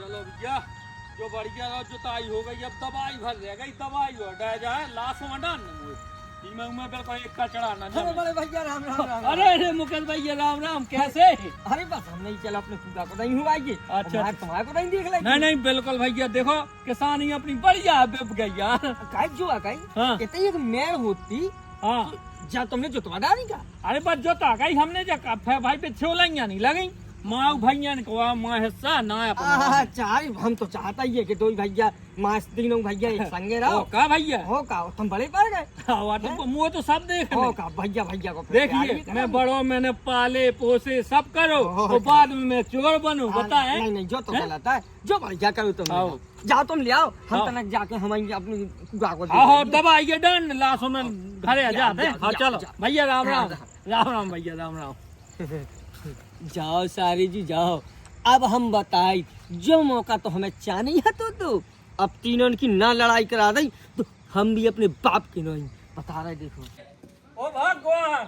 चलो भैया जो बढ़िया जुताई हो गई अब दवाई भर रह गई दवाई डा जाए लाशों में डाल में बिल्कुल एक का चढ़ाना। अरे बड़े भैया राम राम राम। अरे मुकेश भैया राम राम कैसे? अरे बस हम नहीं चला अपने पूरा को नहीं हुआ ये। अच्छा तुम्हारे को नहीं देख ले। नहीं बिल्कुल भैया देखो किसानी अपनी बढ़िया बिप गई यार। काई जो आ गई हाँ। कहते एक मेड़ होती हाँ जा तुमने जोतवा डाली का। अरे बस जोता गई हमने जो भाई पे छोलैया नहीं लगी माँ भैया ने कहा माँ हिस्सा ना अपना। चार हम तो चाहता ही है कि दो भैया माँ तीनों भैया एक संगे रहो। का भैया हो का तुम बड़े पड़ गए। मुँह तो सब देख हो का भैया भैया को देखिए मैं बड़ो मैंने पाले पोसे सब करो तो बाद में मैं चोर बनूं बताए। नहीं जो तो गलत है जो भैया करो तुम जाओ तुम ले आओ हम तनक जाके हम अपनी कुआ को आओ दबाई डन लाशों में घरे जाते। हाँ चलो भैया राम राम राम राम भैया राम राम। जाओ सारी जी जाओ। अब हम बताई जो मौका तो हमें चाहिए है तो अब तीनों की ना लड़ाई करा दी तो हम भी अपने बाप के नहीं बता रहे। देखो ओ भगवान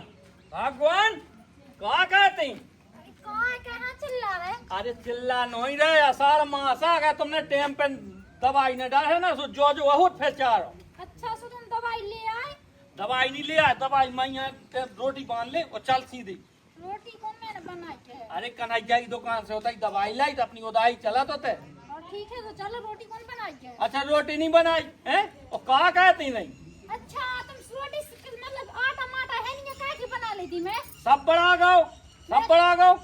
भगवान क्या कहते कहाँ चिल्ला रहे? अरे चिल्ला नहीं रहे असार मास आ गया तुमने टाइम पे दवाई न डाले ना सो जो बहुत फिर चारो। अच्छा सो तुम दवाई ले आए? दवाई नहीं ले आए दवाई मैं यहाँ रोटी बांध ले और चल सीधी। रोटी कौन मैंने बनाई है? अरे कन्हैया की दुकान से होता ही दवाई लाई तो अपनी उदाई चला तो थे। और ठीक है तो चलो रोटी कौन बनाई है? अच्छा रोटी नहीं बनाई है और कहा कहती नहीं? अच्छा तुम रोटी मतलब आटा माटा है नहीं क्या की बना लेती मैं? सब बड़ा गाओ सब बड़ा गाओ।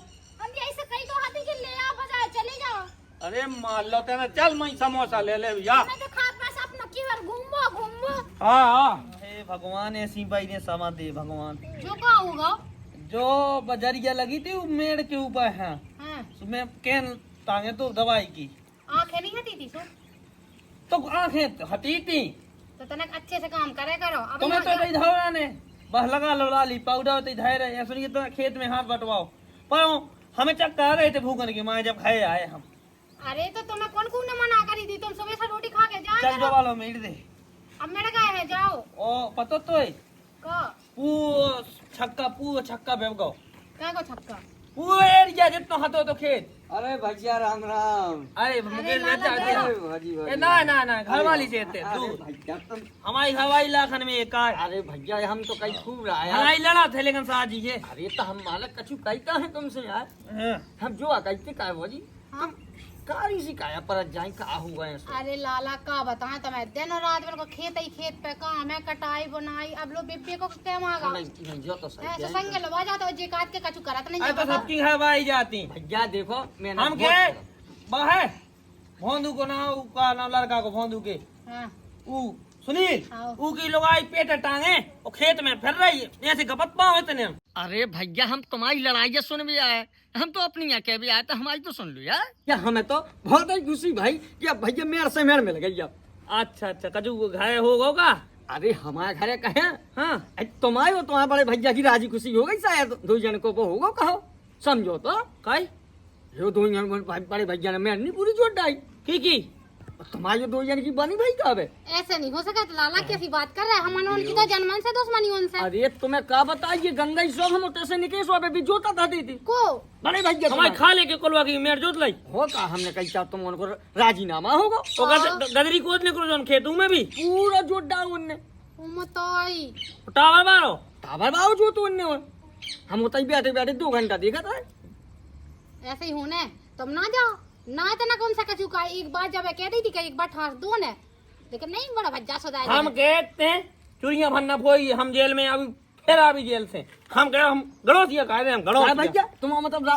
हम भी ऐसे कई तो हाथी के ले आ बजाए चले जाओ। अरे मान लो तेना चल मैं समोसा ले ले भैया। मैं तो खाद पास अपना किवर घूमो। हाँ हे भगवान ऐसी बाई ने समा दे भगवान। जो का होगा? जो बजरिया लगी थी वो मेड़ के ऊपर है हाँ। उसमें कैन टांगे तो दवाई की आँखें नहीं हटी थी तो आंखें हटी थी तो तनक अच्छे से काम करे करो। अब तुम्हें यहाँ तो नहीं धोरा ने बस लगा लो लाली पाउडर तो धैर्य है सुनिए तो खेत में हाथ बटवाओ पर हमें चक्कर आ रहे थे भूखन की माँ जब खाए आए हम। अरे तो तुम्हें कौन ने मना करी थी? तुम सुबह से रोटी खा के चल जाओ। जो वालों मेड़ दे अब मेरे गए है जाओ। ओ पता तो है का पूरा छक्का बेवगाओ क्या को छक्का? पूरा एरिया जितना हाथों तो खेत। अरे भैया राम राम। अरे मुकेश लाला चाहते जाओ। हैं भाजी ए ना घर वाली से थे अरे तू भैया तुम हमारी हवाई लाखन में एक आए अरे भैया हम तो कहीं खूब रहा यार। हवाई लड़ा थे लेकिन साजी है अरे तो हम मालक कछु कहता है तुमसे यार। हम जो कहते का है जी हाँ? कारी सी काया पर जाए का हुआ है सो। अरे लाला का बताएं तुम्हें दिन और रात मेरे को खेत ही खेत पे काम है कटाई बुनाई। अब लो बेबे को क्या मांगा? नहीं जो तो सही ऐसे है। संगे लवा जाता है जे काट के कछु करत नहीं अरे तो जाता। सबकी हवाई जाती भैया देखो मैंने हम के बाहर भोंदू को ना का नाम लड़का को भोंदू के हाँ। ऊ सुनील हाँ। ऊ की लोगाई पेट टांगे और खेत में फिर रही है ऐसे गपत पाओ इतने। अरे भैया हम तुम्हारी लड़ाई सुन भी आए हम तो अपनी यहाँ कह भी आए तो हमारी तो सुन लो यार। क्या हमें तो बहुत ही खुशी भाई कि अब भैया मेड़ से मेड़ मिल गई अब। अच्छा कजू घाय होगा। अरे हमारे घरे कहे हाँ तुम्हारे हो तुम्हारे बड़े भैया की राजी खुशी हो गई शायद दो जन को वो होगा कहो समझो तो कई जो दो जन बड़े भैया ने मेड़ नहीं पूरी जोड़ डाई की तुम्हारी जो दो जन की बनी भाई कब है। ऐसे नहीं हो सकता लाला कैसी बात कर रहे हैं? हम उनकी तो जन्मन से दुश्मनी उनसे। अरे तुम्हें क्या बताइए गंगा ही सब हम उतरे निकेश वाले भी जोता था दी थी को बड़े भैया हमारे खा लेके कोलवा की मेर जोत लाई हो का हमने कही क्या तुम उनको राजीनामा होगा तो गदरी कोच ने करो खेतों में भी पूरा जोत डाल उनने उमताई टावर मारो टावर बाबू जो तो उनने हम उतना ही बैठे बैठे 2 घंटा देखा था। ऐसे ही होने तुम ना जाओ ना इतना कौन सा कछु का एक बार जब कह दी थी कि एक बार ठास दो ने लेकिन नहीं बड़ा भज्जा सदा हम कहते हैं चुरिया भरना फोई हम जेल में अभी फिर अभी जेल से हम कह हम गड़ोसिया कह रहे हैं अरे गड़ोसिया भैया तुम मतलब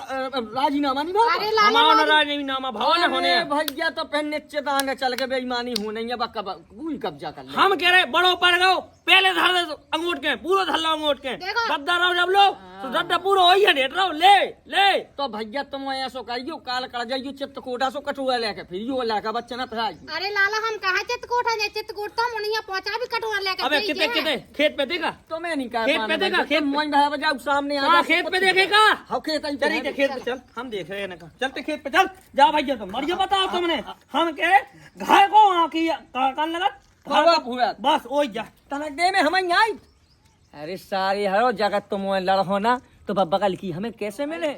राजीनामा नहीं भागा। अरे लाला हमारा राजीनामा भवन होने अरे भैया तो पहले चेतांगे चल के बेईमानी होने या बक्का कोई कब्जा कर ले। हम कह रहे बड़ो पड़ गओ पहले धर दे अंगूठ के पूरा धर लो अंगूठ के देखो। गद्दा रहो जब लो तो गद्दा पूरा हो ही है रहो ले ले तो भैया तुम ऐसो करियो काल कर जाइयो चित्रकूटा सो कटुआ लेके फिर यो लेके बच्चे ना था। अरे लाला हम कहा चित्रकूट है चित्रकूट तो हम यहाँ पहुँचा भी कटोरा लेकर अबे कितने कितने खेत पे देखा तुम्हें नहीं कहा खेत पे देखा खेत मोइन भाई बजाओ सामने आ हाँ खेत पे देखेगा हाँ खेत ही चलिए खेत पे चल हम देख रहे हैं ना चलते खेत पे चल जा भैया तुम मरिए बताओ तुमने हम कह घाय को वहाँ की कान लगा पूरा पूरा बस ओ जा तनक दे में हम आई। अरे सारी हरो जगत तुम लड़ो ना तो बब्बा कल की हमें कैसे मिले।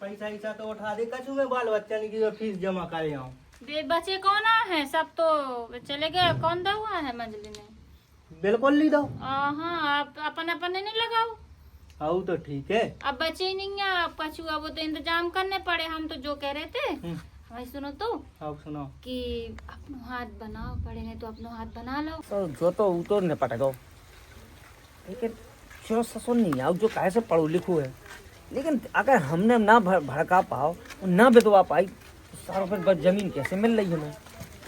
पैसा ऐसा तो उठा दे कछु में बाल बच्चा की जो फीस जमा करे आओ बचे कौन है? सब तो चले गए। कौन दा हुआ है मंजली ने? बिल्कुल नहीं दो। हाँ, आप अपन नहीं लगाओ। आओ तो ठीक है। अब बचे ही नहीं है, अब कछुआ वो तो इंतजाम करने पड़े। हम तो जो कह रहे थे भाई सुनो तो, अब सुनो कि अपनो हाथ बनाओ, पड़े नहीं तो अपनो हाथ बना लो। तो जो तो तो न पटेगा, लेकिन जो ससुर नहीं आओ जो कैसे पढ़ो लिखो है, लेकिन अगर हमने ना भड़का पाओ ना बितवा पाई तो सारों पर बस जमीन कैसे मिल रही हमें?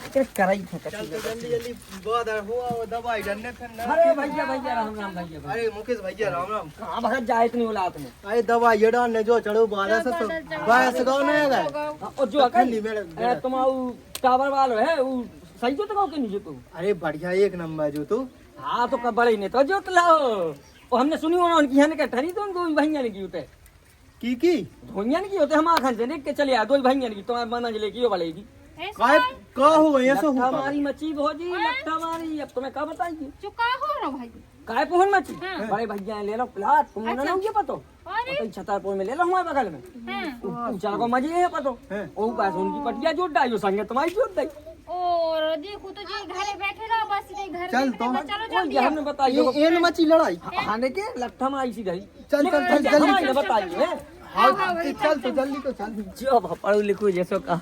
लेकिन कराई थे जल्दी जल्दी बहुत हुआ वो दवाई डरने फिर ना। अरे भैया भैया राम राम भैया। अरे मुकेश भैया राम राम। कहाँ भगत जाए इतनी औलाद में? अरे दवाई ये डालने जो चढ़ो बारह से गाँव नहीं गए। और जो अकल तुम्हारा टावर वालो है वो सही जो तो के नहीं जो? अरे बढ़िया एक नंबर जो तू। हाँ तो बड़े ने तो जोत लाओ। और हमने सुनी होना उनकी यहाँ ने ठहरी तो दो भैया ने की होते की धोइया ने की होते हम आखन से देख के चले आ दो भैया ने की तुम्हारे मना जले की बलेगी का हो ऐसा लट्ठा मारी मची भोजी लट्ठा मारी। अब तुम्हें क्या बताइए चुका हो रहा भाई। काय पोहन मची बड़े भैया ले लो प्लाट तुम ना ये पतो पता छतरपुर में ले लो हमारे बगल में ऊंचा को मजे है पतो ओ पास उनकी पटिया जोड़ डाई संगे तुम्हारी जोड़ दाई। और देखो तो जी घरे बैठे रहो, बस इधर घर चल तो चलो जल्दी। हमने बताइए एन मची लड़ाई खाने के लट्ठा मारी सी गई। चल चल चल जल्दी बताइए चल तो जल्दी तो चल। जो पढ़ो लिखो जैसो का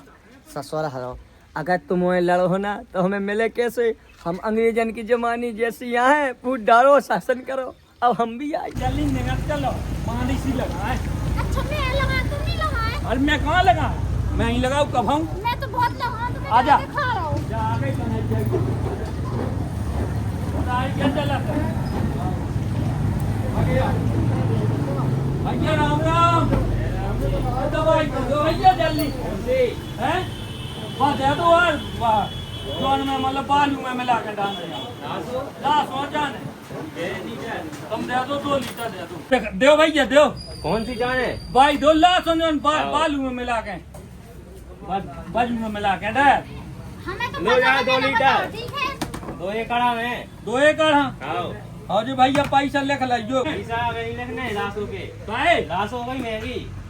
ससुर हरो, अगर तुम लड़ो हो ना तो हमें मिले कैसे? हम अंग्रेजन की जमानी जैसी यहाँ है, फूट डालो शासन करो। अब हम भी आए जल्दी निकल चलो, पानी सी लगा है। अच्छा मैं लगा, तुम नहीं लगाए? अरे मैं कहाँ लगा? मैं ही लगाऊँ कब हूँ? मैं तो बहुत लगा, तो मैं आजा। खा रहा हूँ। जा आगे कन्हैया जाइए। बताइए क्या चला था? आगे आ। भैया राम राम। दवाई दो भैया जल्दी। हैं? वाह दे दो यार, वाह। जौन में मतलब बालू में मिला के डाल दिया। लाश हो जाने। तुम दे दो 2 लीटर दे दो। दो भैया दो। कौन सी जान है भाई 2 लाश बालू में मिला के बाजू में मिला के दे। हमें तो लो यार, 2 लीटर। ठीक है। 2 एकड़ में 2 एकड़ हाँ। और जो भैया पैसा लिख लियो। पैसा नहीं लिखने लाशों के भाई लाश हो गई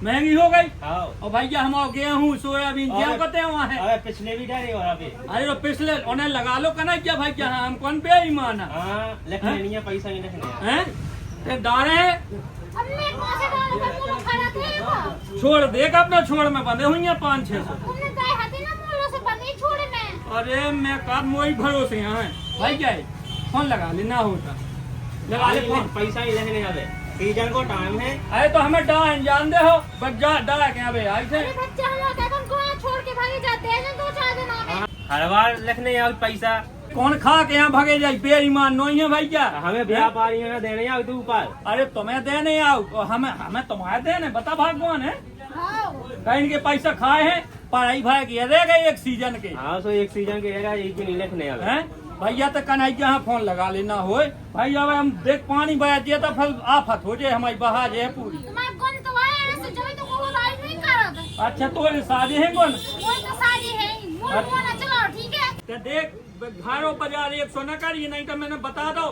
महंगी हो गई। हाँ। और भैया हम गेहूँ सोयाबीन क्या कहते हैं वहाँ है। अरे पिछले भी डरे और अभी अरे तो पिछले उन्हें लगा लो कना क्या भैया? हम कौन बेईमान है? हाँ लिखने नहीं है, पैसा नहीं लिखने हैं? ते डारे अब मैं कौन से डालूं? मैं मुंह खड़ा थे। छोड़ देख अपना छोड़ में बंधे हुई है 500-600। तुमने दाई हाथी ना मुंह से बंदी छोड़े मैं। अरे मैं कर मोई भरोसे यहाँ है भाई। क्या है फोन लगा लेना होता लगा ले फोन। पैसा ही लिखने आवे, सीजन को टाइम है। अरे तो हमें डाइन जान दे हो बस जा डा के अबे आई थे। अरे बच्चा हम कौन को छोड़ के भागे जाते हैं 2-4 दिनों में। हर बार लिखने आवे पैसा। कौन खा के यहाँ भागे जाए? बेईमान नहीं है भैया। हमें व्यापारियों में देने आवे तू ऊपर। अरे तुम्हें देने आओ और हमें तुम्हारे देने बता भगवान है। हाँ। कहीं के पैसा खाए हैं पढ़ाई भाई किए रह गए एक सीजन के। हाँ तो एक सीजन के रहेगा, एक भी नहीं लिखने आवे। हैं भैया तो कन्हैया यहाँ फोन लगा लेना हो भाई। अब हम देख पानी बहा दिया तो फिर आफत हो जाए हमारी बहा जाए पूरी। तुम्हारे कौन तो आए ऐसे जब तो को राइड नहीं कर। अच्छा तो शादी है कौन? वो तो शादी है मुंह ना चलाओ ठीक है। तो देख घरों बाजार 100 न करिए नहीं तो मैंने बता दो।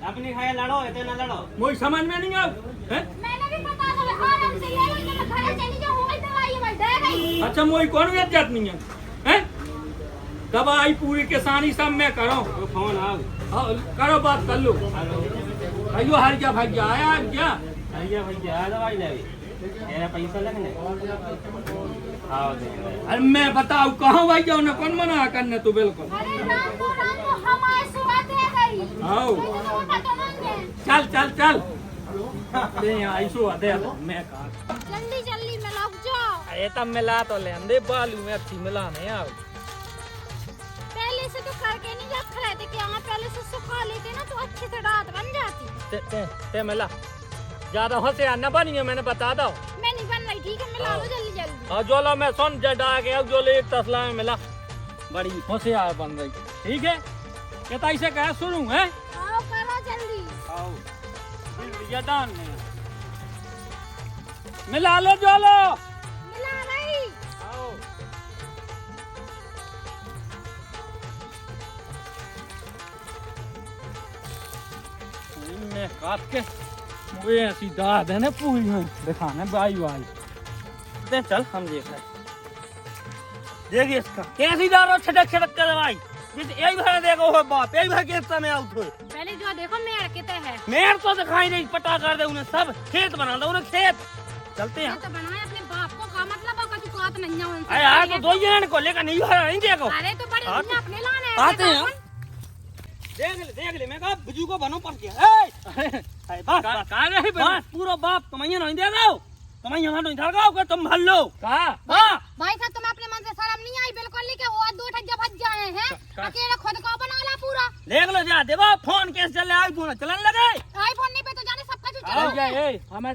अपने खाया लड़ो इतना लड़ो, मुझे समझ में नहीं आओ। मैंने भी बता दो आराम से ले लो, मैं घर चली जाऊं हो गई दवाई भाई दे गई। अच्छा मुझे कौन इज्जत नहीं है? हैं? दवाई पूरी किसानी सब मैं करो। फोन आओ करो बात कर लो। अयो हर क्या भैया आया क्या? भैया भैया दवाई ले मेरा पैसा लिखने। अरे मैं बताऊ कहाँ भैया उन्हें कौन मना करने? तो बिल्कुल अरे राम को हमारे सुबह दे गई। आओ चल चल चल ऐसो दे दो मैं कहा जल्दी जल्दी में लग जाओ। अरे तब मिला तो ले दे बालू में अच्छी मिलाने आओ। पहले से तो करके नहीं रख रहे थे कि यहाँ पहले से सुखा लेते ना तो अच्छे से रात बन जाती। ते मिला ज्यादा होशियार न बनिए मैंने बता दो। मैं नहीं बन रही ठीक है मिला लो जल्दी जल्दी। और जो लो मैं सुन डा के जो ले 1 तसला में मिला बड़ी होशियार बन रही। ठीक है कहता इसे कह शुरू है। आओ करो जल्दी। आओ ये दान नहीं मिला लो जो लो मिला रही। आओ मैं काट के मुझे ऐसी दाद है ना पूरी में दिखाने बाई वाई। चल हम देख रहे देखिए इसका कैसी डालो छटक छटक कर भाई, यही भर देखो हो बाप, यही भर के समय आउट हो। पहले जो देखो मेड़ कितने है, मेर तो दिखाई नहीं, पता कर दे उन्हें, सब खेत बना दो उन्हें, खेत चलते हैं। तो बनाए अपने बाप को का मतलब है कछु बात नहीं है उनसे। अरे यार तो दो जन को लेकर नहीं भरा नहीं देखो। अरे तो बड़े हाँ, दुनिया अपने लाने हैं, आते हैं देखो देख ले मैं कहा बुजू को बनो पड़ गया। ए बस बस का रही बस पूरा बाप कमाइया नहीं दे दो, कमाइया नहीं धड़काओ के तुम भल लो। का हां भाई साहब तुम्हें अपने मन से शर्म नहीं आई बिल्कुल नहीं, के वो दो ठज्जा भज जाए हैं, अकेले खुद को बना ला पूरा। देख लो जा, देखो फोन कैसे चले, आईफोन चलन लगे। आईफोन नहीं पे तो जाने सब कुछ चला भैया ए हमें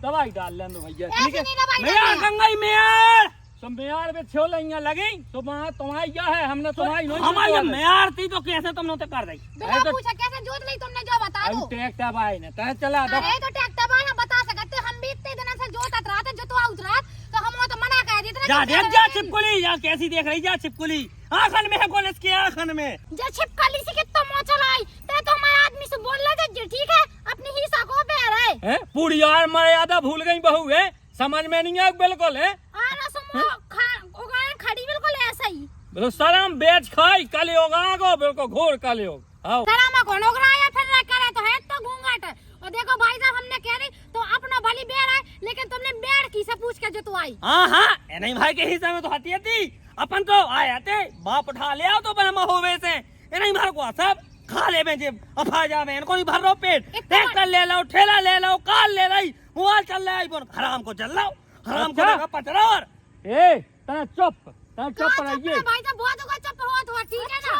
दवाई डाल लें दो भैया, ठीक ऐसे है। नहीं दवाई मैं देनी है। गंगाई में तो मेयार पे छो लइया लगी तो वहाँ तुम्हारी क्या है, हमने तुम्हारी नहीं हमारी जोत मैं आरती तो कैसे तुमने उते कर दी। बिना तो- पूछा कैसे जोत ली तुमने, जो बता दो। ट्रैक्टर भाई ने तय चला दो। अरे तो ट्रैक्टर वाला बता सकते, हम भी इतने दिनों से जोतत रहा था, जो तो उतरा तो हम वो तो मना कर देते जा देख जा छिपकुली, जा कैसी देख रही, जा छिपकुली आखन में है कौन इसके आखन में। जो छिपकली से कितना मोह चलाई ते तो हमारे आदमी से बोल रहे थे ठीक है, अपनी हिस्सा को बेर है। हैं पूरी यार मर्यादा भूल गई बहू है, समझ में नहीं है बिल्कुल है। आना समो उगान खड़ी बिल्कुल ऐसा ही। बोलो सलाम बेच खाई कल होगा गो बिल्कुल घोर कल हो। आओ सलामा कौन उगराया फिर रह करे तो है तो घूंघट। और देखो भाई साहब हमने कह रही तो अपना भली बेर है, लेकिन तुमने बेर की से पूछ के जो तू आई। हाँ ए नहीं भाई के हिस्से में तो हती थी, अपन तो आए थे बाप उठा ले आओ तो बना होवे से, ए नहीं भर को सब खा ले में जे अफा जा में इनको नहीं भर रो पेट। ट्रैक्टर ले लो, ठेला ले लो, कार ले लो, मोबाइल चल रहा है आईफोन, हराम को चल लो, हराम को देखा पचरा। और ए तना चुप रहिए। भाई साहब बहुत होगा चुप हो ठीक है ना,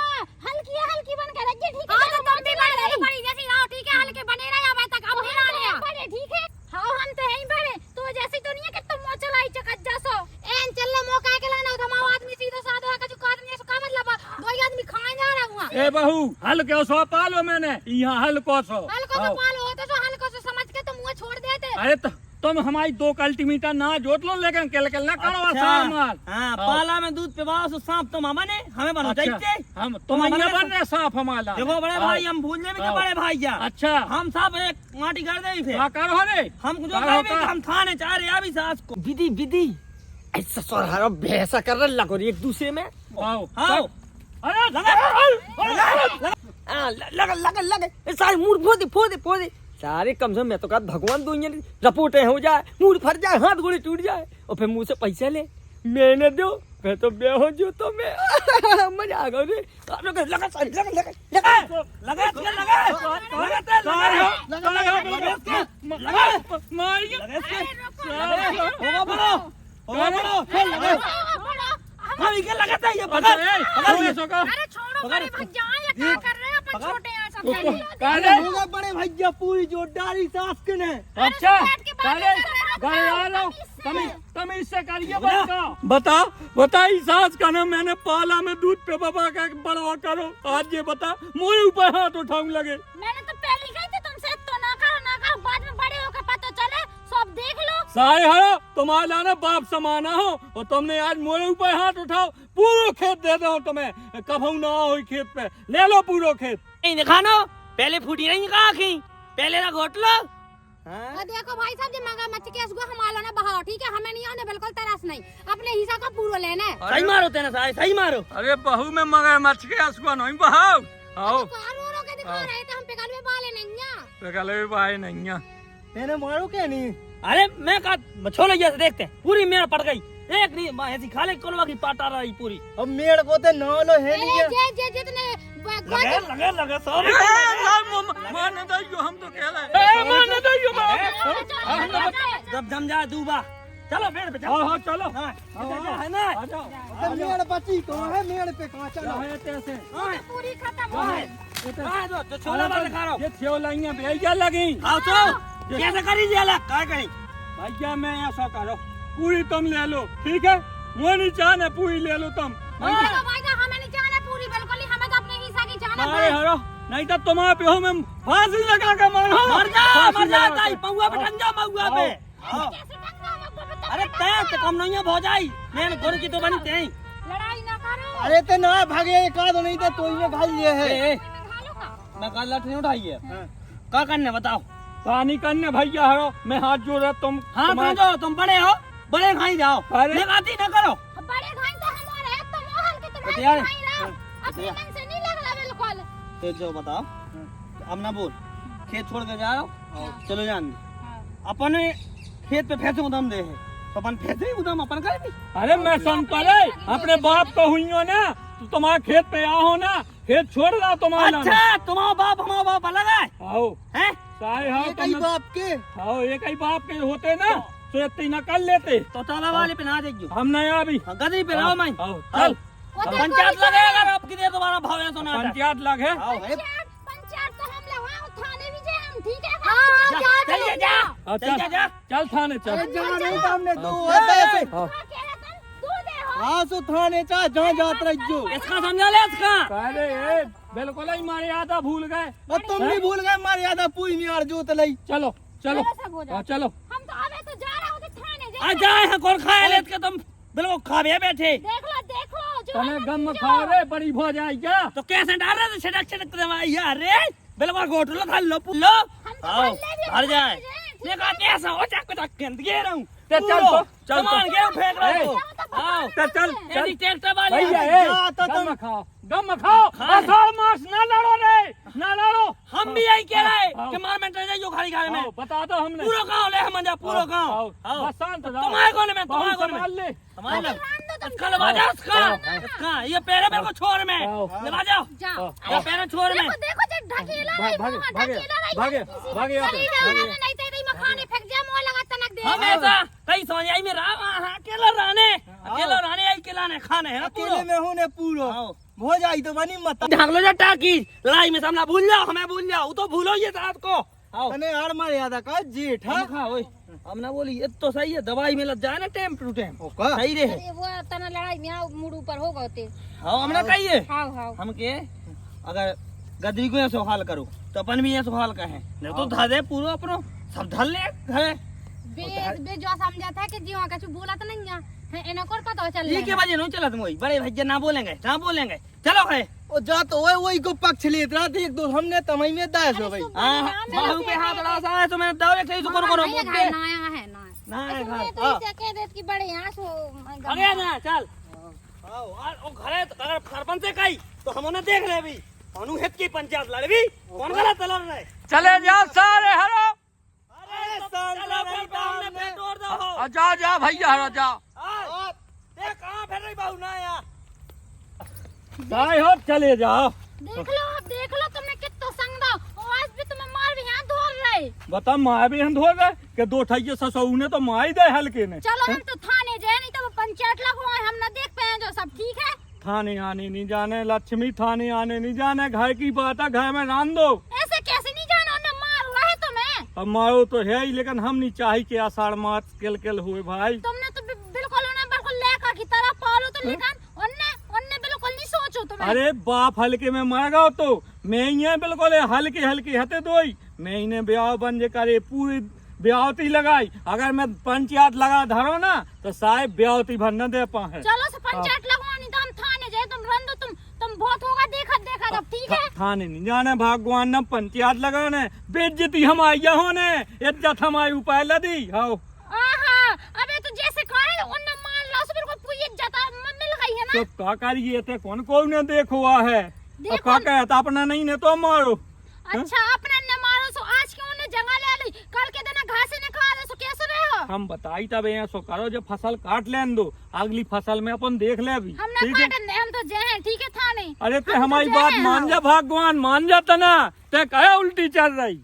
हल्की बन के रहिए ठीक है। तो तुम भी बड़ी जैसी रहो ठीक है, हल्के बने रहे अब तक अब नहीं रहे बड़े ठीक है। हां हम तो यहीं बड़े, तू जैसी तो नहीं है कि तुम मो चलाई चकत जैसो एन चलने मौका के लाना तो हम आदमी सीधा साधा का जो काट नहीं का मतलब दो आदमी खाए जा रहा हुआ। ए बहू हल्के सो पालो मैंने यहाँ हल्को सो। हल्को से पालो होता तो हल्को से समझ के तुम मुंह छोड़ देते। अरे तुम हमारी 2 कल्टीमीटर ना जोत लो, लेकिन केल ना करो आसान माल। हाँ पाला में दूध पिवाओ सो सांप तुम हमारे हमें बनो चाहिए। हम तुम बन रहे साफ हमारा। देखो बड़े भाई हम भूल जाए के बड़े भाई जा। अच्छा हम सब एक माटी कर दे फिर क्या करो रे हम जो कहेंगे हम थाने चाह रहे अभी सास को। विधि विधि ऐसा सोहरा भैंसा कर रहा लगो एक दूसरे में। आओ हाँ अरे लगा लगा लगा सारे मूड फोड़े सारे कम से कम मैं तो कहा भगवान दो रपोटे हो जाए, मूड फट जाए, हाथ गोड़े टूट जाए और फिर मुंह से पैसे ले मैंने दो मैं तो बेहो जो तो मैं मजा आ गया रे। आप लोग लगा सारी लगाता है ये अरे छोड़ो बड़े भैया ये क्या कर रहे हैं अपन छोटे हैं सब पहले। होगा बड़े भैया पूरी जोत डाली सास के ने। अच्छा तुम इससे करिए बता इस सास का नाम मैंने पाला में दूध पे बाबा का बड़वा करो। आज ये बता मोरे ऊपर हाथ उठाऊं लगे। मैंने तो पहले कही थी तुमसे तो ना करो बाद में बड़े होकर पता चले सब देख लो। सारे हरो तुम्हारा ना बाप समाना हो और तुमने आज मोरे ऊपर हाथ उठाओ, पूरा खेत दे दो तुम्हें, कभू ना हो खेत पे ले लो पूरा खेत। नहीं दिखानो पहले फूटी नहीं कहा की पहले ना घोट लो। और देखो भाई साहब जी मगर मच्छी के असुआ हमारा ना बहाओ ठीक है, हमें नहीं आने बिल्कुल तरस नहीं, अपने हिस्सा का पूरा लेना है। सही मारो तेना सही मारो। अरे बहू में मगर मच के असुआ नहीं बहाओ। आओ रो के दिखा रहे थे हम पिघल में बाले नहीं है। गले भाई नहीं है मैंने मारो क्या नहीं। अरे मैं कहा छोड़ो जैसे देखते हैं पूरी मेड़ पड़ गई एक नहीं ऐसी खाले कोलवा की पाटा रही पूरी। अब मेड़ को तो नौ लो है नहीं है। जे जितने लगे सब मारने दो हम तो कह रहे मारने दो जब जम जाए दूबा चलो मेड़ पे हाँ चलो है ना। आ जाओ तो मेड़ बची कहाँ है, मेड़ पे कहाँ चलो। कैसे पूरी खत्म हो गई। जो छोला वाले खा रहा ये छेवलाइयां भैया लगी। हाँ तो कैसे करी जी अलग क्या करी भैया मैं ऐसा करो पूरी तुम ले लो ठीक है, वो नहीं चाहने पूरी ले लो तुम। चलो भाई साहब हमें नहीं जाना पूरी बिल्कुल ही, हमें तो अपने हिस्सा की जाना अरे हरो नहीं तो तुम्हारे पे हो मैं फांसी लगा के मारो। मर जाता है पौआ पे टंगा मौआ पे। कैसे टंगा मत बता। अरे तैं तो कम नहीं है भौजाई मैंने गोर की तो बनी तैं। लड़ाई ना करो। अरे तो ना भागे एक आध नहीं तो तू ये घाल लिए है। मैं कल लाठी उठाई है क्या करने बताओ। पानी करने भैया हरो मैं हाथ जोड़ रहा तुम। हाँ तुम जो तुम बड़े हो बड़े खाई जाओ अरे लगाती ना करो। बड़े भाई तो हमारे तैयार है? वहीं रहो। अपने मन से नहीं लग रहा बिल्कुल। तो जो बताओ, अब ना बोल, खेत छोड़ के जा रहा हूँ, चलो जान अपन खेत पे फैसे उदम दे है, तो अपन फैसे ही उदम अपन करे भी। अरे मैं सुन पड़े अपने बाप को हुई हो ना, तो तुम्हारे खेत पे आओ ना, खेत छोड़ रहा तुम्हारा। अच्छा तुम्हारा बाप हमारा बाप अलग है आओ हैं? सारे हाँ कई बाप के आओ एक ही बाप के होते ना तो इतनी न कर लेते। तो ताला वाले पे ना देखियो, हम नहीं अभी गदरी पे रहो मैं। आओ चल पंचायत लगेगा अगर आपकी देर दोबारा भाव है तो ना पंचायत लगे। पंचायत तो हम लोग थाने भी जाए हम, ठीक है? चलिए जा चल जा चल थाने चल। जहाँ नहीं सामने दो है पैसे। क्या कह रहा था? तू दे हो। हाँ सो थाने चा जहाँ जात रहियो। इसका समझा ले इसका। अरे ये बिल्कुल ही मर्यादा भूल गए। और तुम भी भूल गए मर्यादा पूरी मियार जोत लई। चलो चलो सब हो जाए। चलो हम तो अबे तो जा रहे होते थाने। आ जाए है कौन खाए ले के तुम बिल्कुल खावे बैठे देख लो जो तने गम खाओ रे बड़ी भो जाए क्या। तो कैसे डाल रहे थे छिटक छिटक दवाई यार रे बिल्कुल गोट लो खा लो लो आओ हर जाए देखा कैसा हो चक चक गंदगी रहूं चल तो चल सामान के फेंक रहा हूं आओ चल चल ऐसी ट्रैक्टर वाली भैया जा तो गम खाओ गम खाओ। असार मास ना लड़ो रे ना लड़ो। हम भी यही कह रहे आओ। कि मार में जाइयो खाली खाने में आओ, बता दो हमने पूरा गांव ले हम जा पूरा गांव आओ, आओ बस शांत रहो। तुम्हारे कोने में तुम्हारे बहुत कोने संभाल में ले। हमारे कल बाजा उसका ये पैर मेरे को छोड़ में आओ। लगा जाओ जाओ। ये पैर छोड़ में देखो जो ढकेला रही भागे वहाँ भागे ढकेला रही भागे भागे अरे नहीं तो इधर मखाने फेंक जा मुंह लगा तनक दे। हम ऐसा कई समझ आई में रहा अकेला रहने आई अकेला ने खाने है ना अकेले पूरा में होने पूरो आओ। हो जाई तो बनी मत। ढाक लो जा टाकी लड़ाई में सामना भूल जाओ हमें भूल जाओ तो भूलो ये रात को आओ तने यार मर्यादा का जेठ है। हम खा ओए हम ना बोली ये तो सही है दवाई में लग जाए ना टाइम टू टाइम ओका सही रहे अरे वो तना लड़ाई में आओ मूड ऊपर हो गए। हाँ हमने कहिए हां हां हम के अगर गदरी को ऐसे हाल करो तो अपन भी ऐसे हाल कहें नहीं तो धा दे पूरा अपनो सब धल ले घरे बे जो समझा था कि जीवा का बोला तो नहीं है इनको और पता चल ये के वजह नहीं चला तुम वही बड़े भैया ना बोलेंगे चलो है ओ जा तो वही को पक्ष लेत रहा देख दो हमने तमई में दास हो भाई। बाहू पे हाथ लड़ा सा है तो मैंने दवा एक सुकर करो नया है ना ना है घर मैं तो इसे कह देत कि बड़े यहाँ सो अरे ना चल आओ और ओ घरे अगर सरपंच से कही तो हम उन्हें देख ले भी अनुहित की पंचायत लड़ भी कौन गलत लड़ रहे चले जाओ सारे हरो। अरे चलो भाई हमने पे तोड़ दो जा जा भैया हरो जा देख कहां फिर रही बहू ना यार सारे हो चले जाओ। देख लो तुमने कितना संग दो आज भी तुम्हें मार भी यहाँ धोल रहे। बता माँ भी हम धो गए कि दो ठैये ससुर ने तो माँ ही दे हल्के ने। चलो हम तो थाने जाए नहीं तो वो पंचायत लगवाए हम न देख पाए जो सब ठीक है। थाने आने नहीं जाने लक्ष्मी थाने आने नहीं जाने घर की बात है घर में रान दो। ऐसे कैसे नहीं जाना उन्हें मार हुआ है तुम्हें। अब मारो तो है ही लेकिन हम नहीं चाही कि आषाढ़ मास केल हुए भाई। तुमने तो बिल्कुल उन्हें बिल्कुल लेकर की तरह पालो तो लेकिन उन्हें बिल्कुल नहीं सोचो तुम्हें। अरे बाप हल्के में मर गओ तो मैं ही बिल्कुल हल्की हल्की हते दोई मैं इन्हें ब्याह बन जे करे पूरी ब्याहती लगाई अगर मैं पंचायत लगा धरो ना तो साहब ब्याहती भर न दे पाए। चलो से पंचायत लगवानी तो हम थाने जाए तुम रन दो तुम बहुत होगा देखा अब ठीक है। थाने नहीं जाने भगवान न पंचायत लगाने बेइज्जती हमारी होने इज्जत हमारी ऊपर लदी हो। आहा अबे तो जैसे कहे उन्हें मान लो सब बिल्कुल पूरी इज्जत मिल गई है ना। तो का करिए थे कौन कौन ने देखो है अब का कहता अपना नहीं ने तो मारो। अच्छा अपने ने मारो सो आज क्यों ने जगह ले ली कल के दिन घास ने खा दे सो कैसे रहे हो। हम बताई तब यहाँ सो करो जब फसल काट लेन दो अगली फसल में अपन देख ले अभी हम ना काटन हम तो जे हैं ठीक है थाने। अरे ते हमारी बात मान जा भगवान मान जाता ना ते कहे उल्टी चल रही।